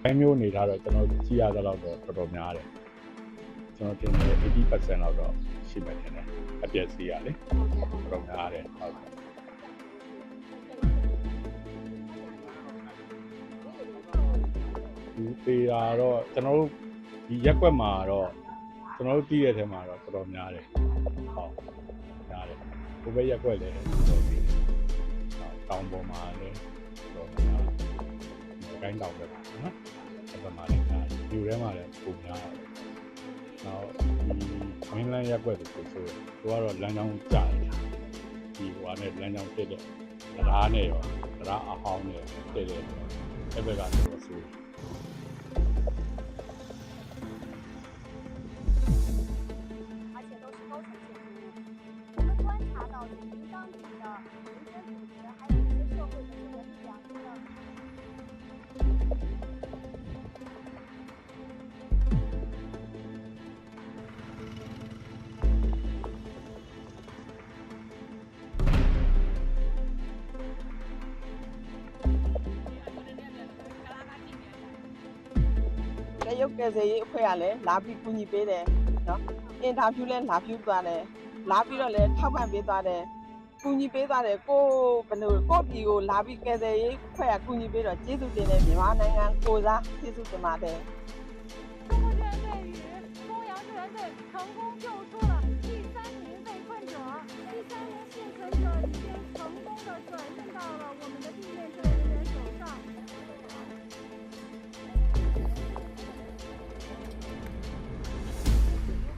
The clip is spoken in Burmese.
ဘိုင်းမျိုးနေထားတော့ကျွန်တော်ကြည့်ရသလောက်တော့တော်တော်များတယ်ကျွန်တော်တင်တယ်80% လောက်တော့ရှိမှတင်တယ်အပြည့်စီရလေတော်တော်များတယ်ဟုတ်ဒီပေးတာတော့ကျွန်တော်တို့ဒီရက်ကွက်မှာတော့ကျွန်တော်တို့တီးတဲ့ထဲမှာတော့တော်တော်များတယ်ဟုတ်များတယ်ဘိုးဘဲရက်ကွက်လည်းတော်တော်ပြီးတယ်တောင်ပေါ်မှာလည်းတော်တော်များကိုင်းတောင်ပဲနော်အဲ့ဒါမှလည်းဒီထဲမှာလည်းပုံများနောက်ဒီမင်းလန်းရက်ကွက်ကိုဆိုသူကတော့လမ်းကြောင်းကြားတယ်ဒီဟိုကနေလမ်းကြောင်းတက်တဲ့တရားနဲ့ရောတရားအဟောင်းနဲ့တက်တဲ့အဲ့ဘက်ကတော့ဆိုရုပ်ကယ်ဆယ်ရေးအဖွဲ့ကလည်းလာပြီးကူညီပေးတယ်နော်အင်တာဗျူးလည်းလာပြုသွားတယ်လာပြီးတော့လည်းထောက်ပံ့ပေးသွားတယ်ကူညီပေးသွားတယ်ကိုဘယ်လိုကိုပြည်ကိုလာပြီးကယ်ဆယ်ရေးအဖွဲ့ကကူညီပေးတော့ကျေးဇူးတင်တယ်မြန်မာနိုင်ငံကိုစားကျေးဇူးတင်ပါတယ်中国舰队与中阳舰队成功救出了第3名被困者，第3名